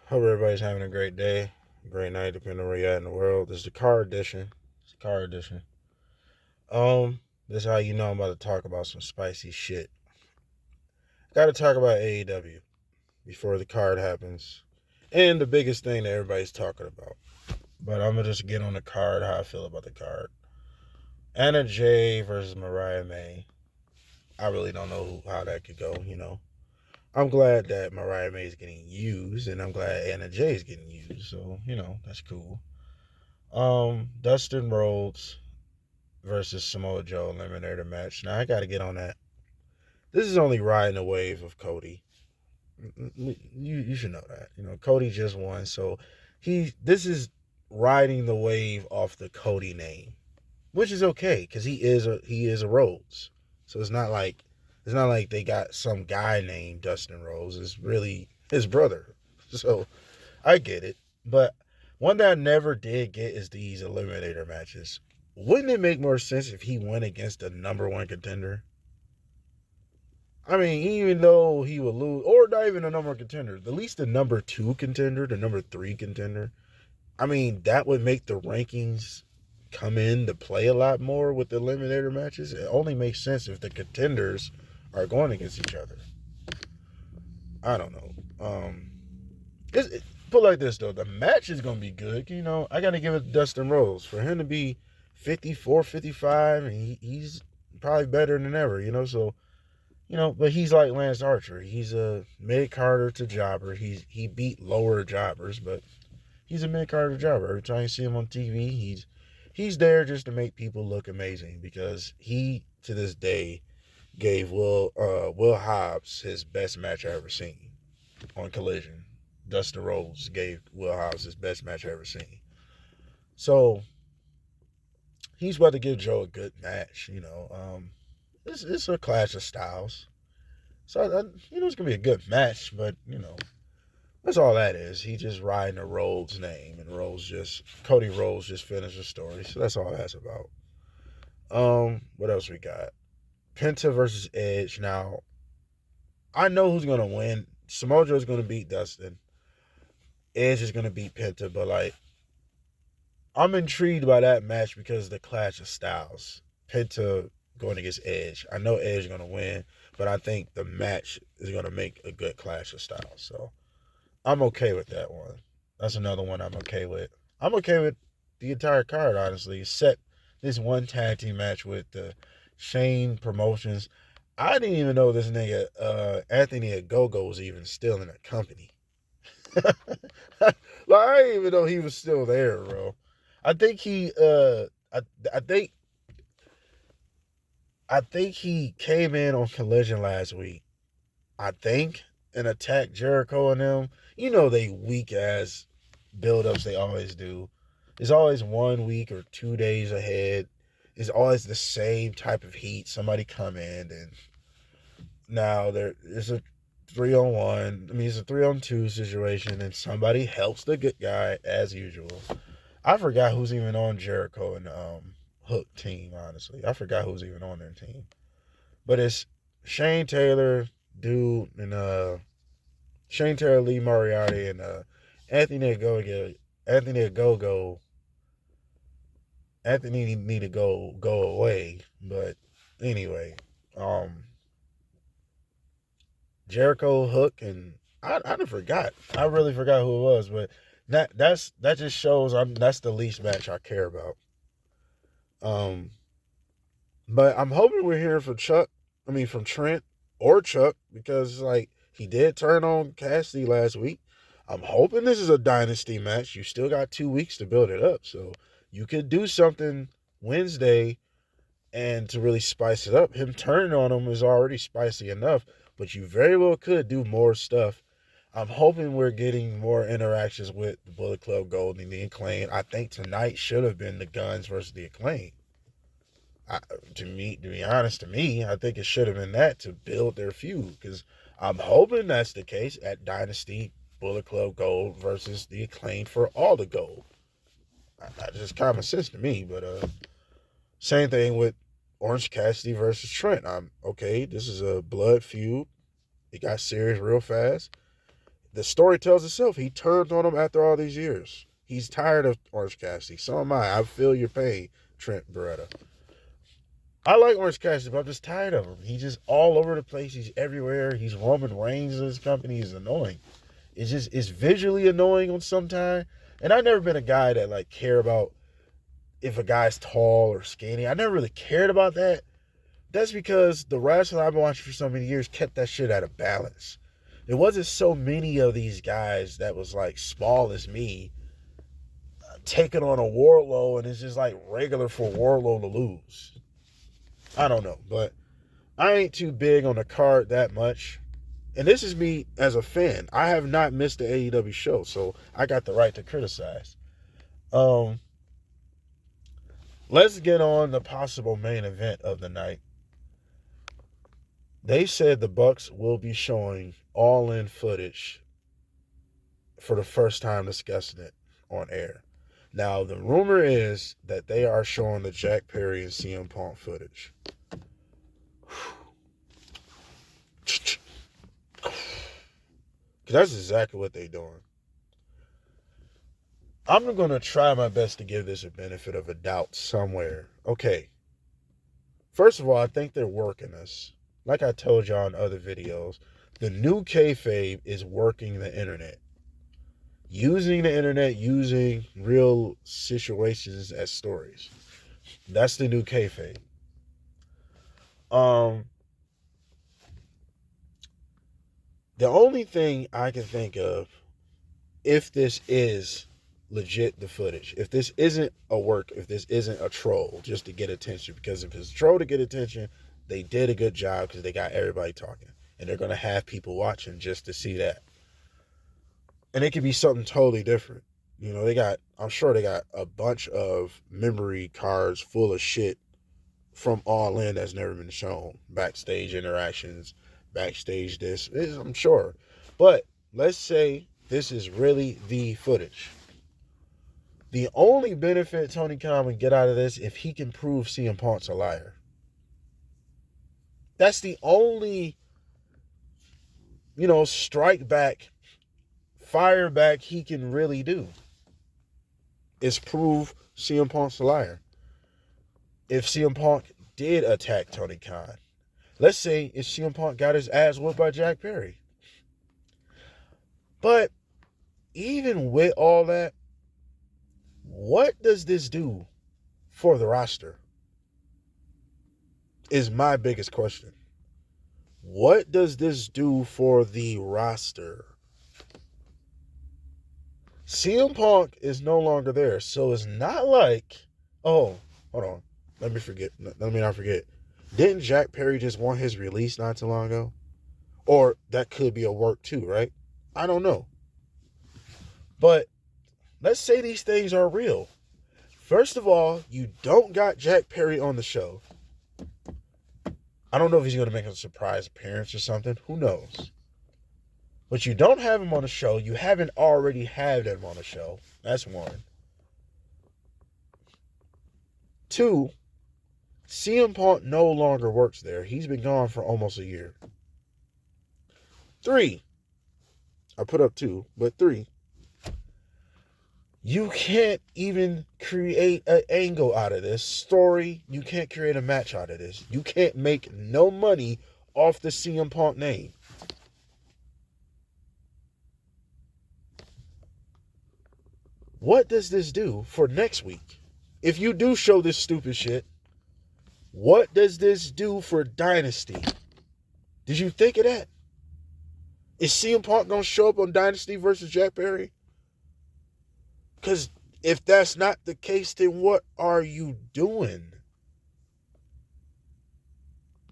Hope everybody's having a great day, great night, depending on where you're at in the world. This is the car edition. It's the car edition. This is how you know I'm about to talk about some spicy shit. Got to talk about AEW before the card happens, and the biggest thing that everybody's talking about. But I'm gonna just get on the card. How I feel about the card. Anna Jay versus Mariah May. I really don't know how that could go. I'm glad that Mariah May is getting used, and I'm glad Anna Jay is getting used. So that's cool. Dustin Rhodes versus Samoa Joe eliminator match. Now I got to get on that. This is only riding the wave of Cody. You should know that. Cody just won, so this is riding the wave off the Cody name, which is okay because he is a Rhodes. So it's not like they got some guy named Dustin Rhodes. It's really his brother. So I get it, but one that I never did get is these eliminator matches. Wouldn't it make more sense if he went against the number one contender? I mean, even though he would lose, or not even the number one contender, at least the number two contender, the number three contender. I mean, that would make the rankings come in to play a lot more with the eliminator matches. It only makes sense if the contenders are going against each other. I don't know. Put like this though, the match is gonna be good. I gotta give it to Dustin Rhodes for him to be 54, 55, and he's probably better than ever. So but he's like Lance Archer. He's a mid carder to jobber. He beat lower jobbers, but he's a mid carder jobber. Every time you see him on TV, he's there just to make people look amazing because he to this day gave Will Hobbs his best match I ever seen on Collision. Dustin Rhodes gave Will Hobbs his best match I ever seen. So he's about to give Joe a good match. It's a clash of styles. So it's gonna be a good match, but that's all that is. He just riding a Rhodes name, and Cody Rhodes just finished the story. So that's all that's about. What else we got? Penta versus Edge. Now, I know who's gonna win. Samoa Joe's gonna beat Dustin. Edge is gonna beat Penta, but I'm intrigued by that match because of the clash of styles. Penta going against Edge. I know Edge is gonna win, but I think the match is gonna make a good clash of styles. So I'm okay with that one. That's another one I'm okay with. I'm okay with the entire card, honestly, except this one tag team match with the Shane Promotions. I didn't even know this nigga Anthony Ogogo was even still in the company. I didn't even know he was still there, bro. I think he came in on Collision last week. I think and attacked Jericho and them. They weak ass build-ups they always do. It's always 1 week or 2 days ahead. It's always the same type of heat. Somebody come in and now there's a 3-on-1. I mean, it's a 3-on-2 situation, and somebody helps the good guy as usual. I forgot who's even on Jericho and Hook team. Honestly, I forgot who's even on their team. But it's Shane Taylor, dude, and Shane Taylor, Lee Moriarty, and Anthony Ogogo. Anthony Ogogo. Anthony need to go away. But anyway, Jericho, Hook, and I forgot. I really forgot who it was, but that just shows that's the least match I care about. But I'm hoping we're hearing from Chuck. I mean, from Trent or Chuck because he did turn on Cassidy last week. I'm hoping this is a dynasty match. You still got 2 weeks to build it up, so you could do something Wednesday and to really spice it up. Him turning on him is already spicy enough, but you very well could do more stuff. I'm hoping we're getting more interactions with the Bullet Club Gold and the Acclaim. I think tonight should have been the Guns versus the Acclaim. To be honest, I think it should have been that to build their feud because I'm hoping that's the case at Dynasty Bullet Club Gold versus the Acclaim for all the gold. That's just common sense to me, but same thing with Orange Cassidy versus Trent. I'm okay. This is a blood feud. It got serious real fast. the story tells itself. He turned on him after all these years. He's tired of Orange Cassidy. So am I. I feel your pain, Trent Beretta. I like Orange Cassidy, but I'm just tired of him. He's just all over the place. He's everywhere. He's Roman Reigns in his company. He's annoying. It's visually annoying on some time. And I've never been a guy that like care about if a guy's tall or skinny. I never really cared about that. That's because the wrestling I've been watching for so many years kept that shit out of balance. There wasn't so many of these guys that was like small as me taking on a Wardlow, and it's just like regular for Wardlow to lose. I don't know, but I ain't too big on the card that much. And this is me as a fan. I have not missed the AEW show, so I got the right to criticize. Let's get on the possible main event of the night. They said the Bucks will be showing all-in footage for the first time discussing it on air. Now, the rumor is that they are showing the Jack Perry and CM Punk footage. Because that's exactly what they're doing. I'm going to try my best to give this a benefit of a doubt somewhere. Okay. First of all, I think they're working us. Like I told y'all in other videos, the new kayfabe is working the internet. Using the internet, using real situations as stories. That's the new kayfabe. The only thing I can think of, if this is legit the footage, if this isn't a work, if this isn't a troll just to get attention, because if it's a troll to get attention, they did a good job because they got everybody talking, and they're going to have people watching just to see that. And it could be something totally different. You know, I'm sure they got a bunch of memory cards full of shit from All In that's never been shown. Backstage interactions, backstage this, I'm sure. But let's say this is really the footage. The only benefit Tony Khan would get out of this if he can prove CM Punk's a liar. That's the only, strike back, fire back he can really do. Is prove CM Punk's a liar. If CM Punk did attack Tony Khan, let's say if CM Punk got his ass whooped by Jack Perry. But even with all that, what does this do for the roster? Is my biggest question. What does this do for the roster? CM Punk is no longer there, so it's not like, oh, hold on, let me not forget. Didn't Jack Perry just want his release not too long ago? Or that could be a work too, right? I don't know. But let's say these things are real. First of all, you don't got Jack Perry on the show. I don't know if he's going to make a surprise appearance or something. Who knows? But you don't have him on the show. You haven't already had him on the show. That's one. 2, CM Punk no longer works there. He's been gone for almost a year. 3, I put up 2, but 3, you can't even create an angle out of this story. You can't create a match out of this. You can't make no money off the CM Punk name. What does this do for next week? If you do show this stupid shit, what does this do for Dynasty? Did you think of that? Is CM Punk going to show up on Dynasty versus Jack Perry? Because if that's not the case, then what are you doing?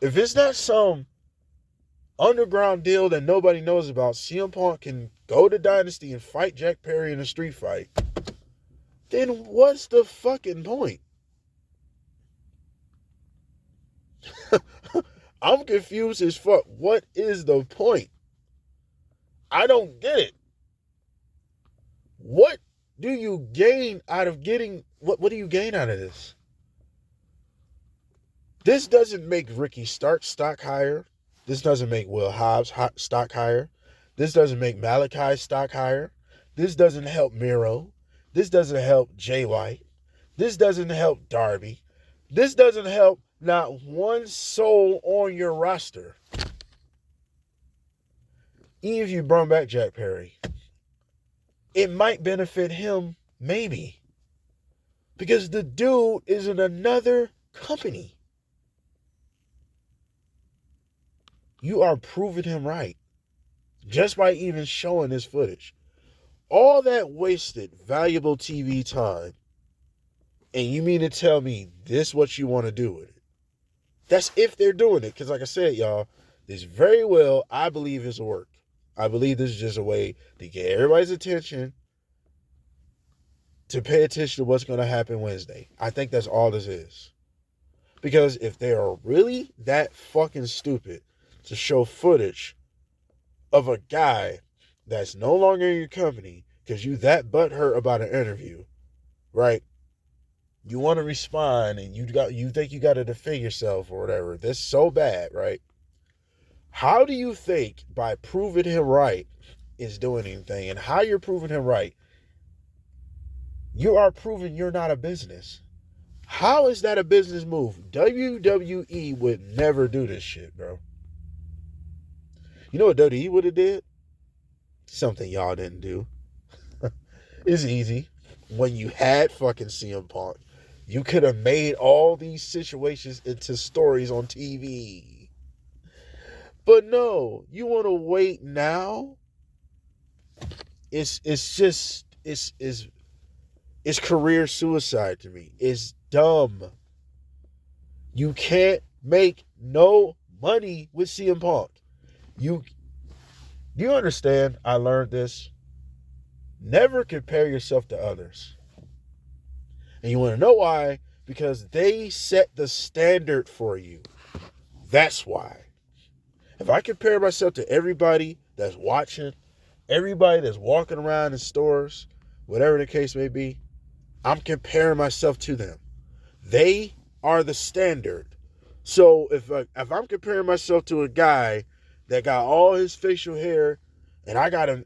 If it's not some underground deal that nobody knows about, CM Punk can go to Dynasty and fight Jack Perry in a street fight, then what's the fucking point? I'm confused as fuck. What is the point? I don't get it. What do you gain out of getting... What do you gain out of this? This doesn't make Ricky Stark stock higher. This doesn't make Will Hobbs stock higher. This doesn't make Malachi's stock higher. This doesn't help Miro. This doesn't help Jay White. This doesn't help Darby. This doesn't help not one soul on your roster. Even if you bring back Jack Perry, it might benefit him, maybe. Because the dude is in another company. You are proving him right. Just by even showing this footage. All that wasted, valuable TV time. And you mean to tell me this what you want to do with it? That's if they're doing it. Because like I said, y'all, this very well, I believe, is a work. I believe this is just a way to get everybody's attention, to pay attention to what's going to happen Wednesday. I think that's all this is. Because if they are really that fucking stupid to show footage of a guy that's no longer in your company because you that butthurt about an interview, right? You want to respond and you think you got to defend yourself or whatever. That's so bad, right? How do you think by proving him right is doing anything? And how you're proving him right, you are proving you're not a business. How is that a business move? WWE would never do this shit, bro. You know what WWE would have did? Something y'all didn't do. It's easy. When you had fucking CM Punk, you could have made all these situations into stories on TV. But no, you want to wait now? It's career suicide to me. It's dumb. You can't make no money with CM Punk. You understand? I learned this. Never compare yourself to others. And you want to know why? Because they set the standard for you. That's why. If I compare myself to everybody that's watching, everybody that's walking around in stores, whatever the case may be, I'm comparing myself to them. They are the standard. So if I'm comparing myself to a guy that got all his facial hair, and I gotta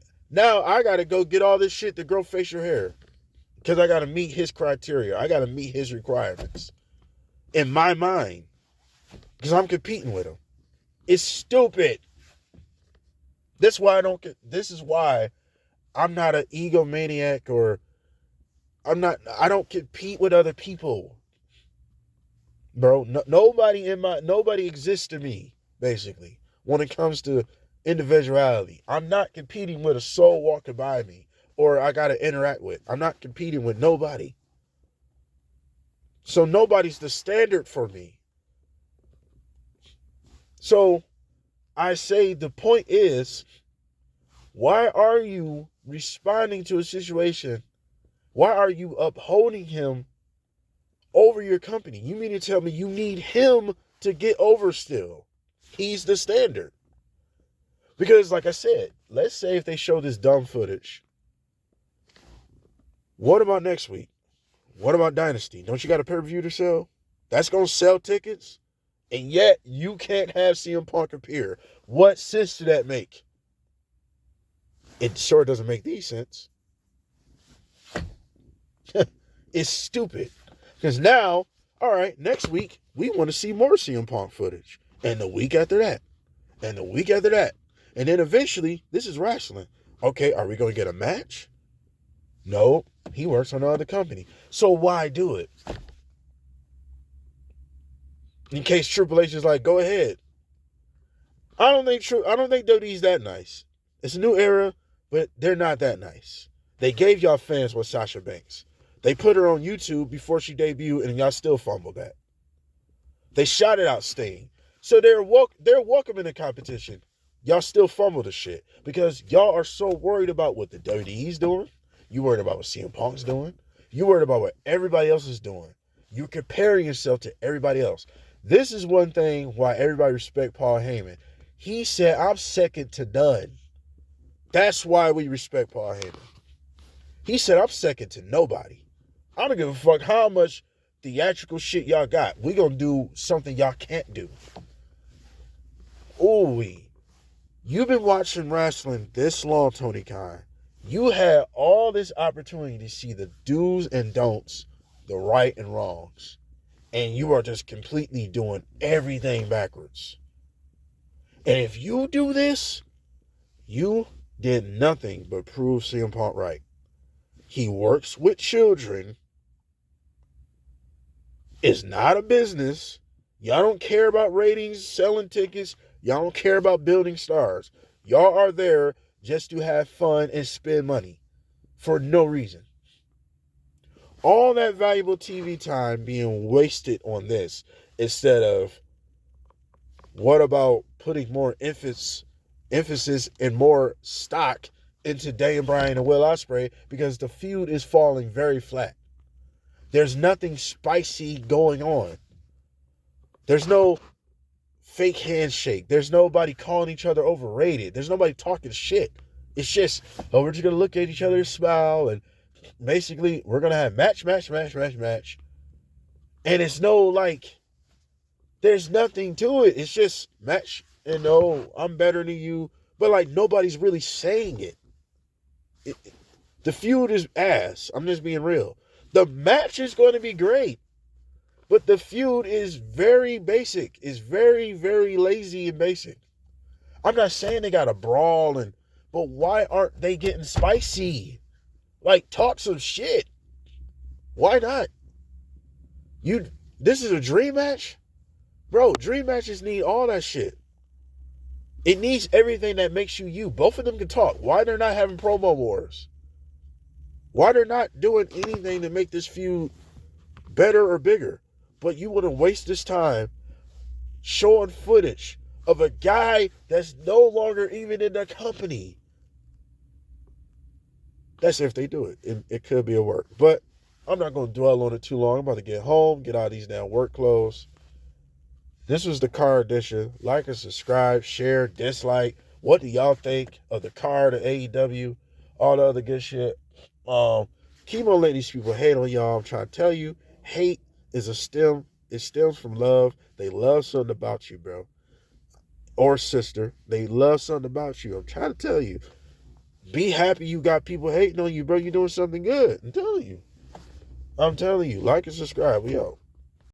go get all this shit to grow facial hair because I gotta meet his criteria. I gotta meet his requirements in my mind because I'm competing with him. It's stupid. This is why I'm not an egomaniac or I don't compete with other people. Bro, nobody exists to me, basically, when it comes to individuality. I'm not competing with a soul walking by me or I got to interact with. I'm not competing with nobody. So nobody's the standard for me. So I say the point is, why are you responding to a situation? Why are you upholding him over your company? You mean to tell me you need him to get over still? He's the standard. Because like I said, let's say if they show this dumb footage. What about next week? What about Dynasty? Don't you got a pay-per-view to sell? That's going to sell tickets? And yet you can't have CM Punk appear. What sense did that make? It sure doesn't make any sense. It's stupid. Because now, all right, next week, we want to see more CM Punk footage. And the week after that. And the week after that. And then eventually, this is wrestling. Okay, are we going to get a match? No, he works on another company. So why do it? In case Triple H is like, go ahead. I don't think WWE's that nice. It's a new era, but they're not that nice. They gave y'all fans with Sasha Banks. They put her on YouTube before she debuted, and y'all still fumbled that. They shouted out Sting. So they're welcome in the competition. Y'all still fumble the shit because y'all are so worried about what the WWE's doing. You worried about what CM Punk's doing. You worried about what everybody else is doing. You're comparing yourself to everybody else. This is one thing why everybody respect Paul Heyman. He said, I'm second to none. That's why we respect Paul Heyman. He said, I'm second to nobody. I don't give a fuck how much theatrical shit y'all got. We gonna do something y'all can't do. Ooh-wee. You've been watching wrestling this long, Tony Khan. You had all this opportunity to see the do's and don'ts, the right and wrongs. And you are just completely doing everything backwards. And if you do this, you did nothing but prove CM Punk right. He works with children. It's not a business. Y'all don't care about ratings, selling tickets. Y'all don't care about building stars. Y'all are there just to have fun and spend money for no reason. All that valuable TV time being wasted on this instead of, what about putting more emphasis and more stock into Daniel Bryan and Will Ospreay, because the feud is falling very flat. There's nothing spicy going on. There's no fake handshake. There's nobody calling each other overrated. There's nobody talking shit. It's just, oh, we're just going to look at each other and smile, and basically we're going to have match. And it's no, like, there's nothing to it. It's just match, and oh, I'm better than you. But, like, nobody's really saying it. The feud is ass. I'm just being real. The match is going to be great. But the feud is very basic. It's very, very lazy and basic. I'm not saying they got a brawl, but why aren't they getting spicy? Like, talk some shit. Why not? This is a dream match? Bro, dream matches need all that shit. It needs everything that makes you you. Both of them can talk. Why they're not having promo wars? Why they're not doing anything to make this feud better or bigger? But you want to waste this time showing footage of a guy that's no longer even in the company. That's if they do it. It could be a work. But I'm not going to dwell on it too long. I'm about to get home, get out of these damn work clothes. This was the card edition. Like and subscribe, share, dislike. What do y'all think of the card of AEW? All the other good shit. Keep on letting these people hate on y'all. I'm trying to tell you, hate is a stem. It stems from love. They love something about you, bro. Or sister. They love something about you. I'm trying to tell you. Be happy you got people hating on you, bro. You're doing something good. I'm telling you. Like and subscribe. We out.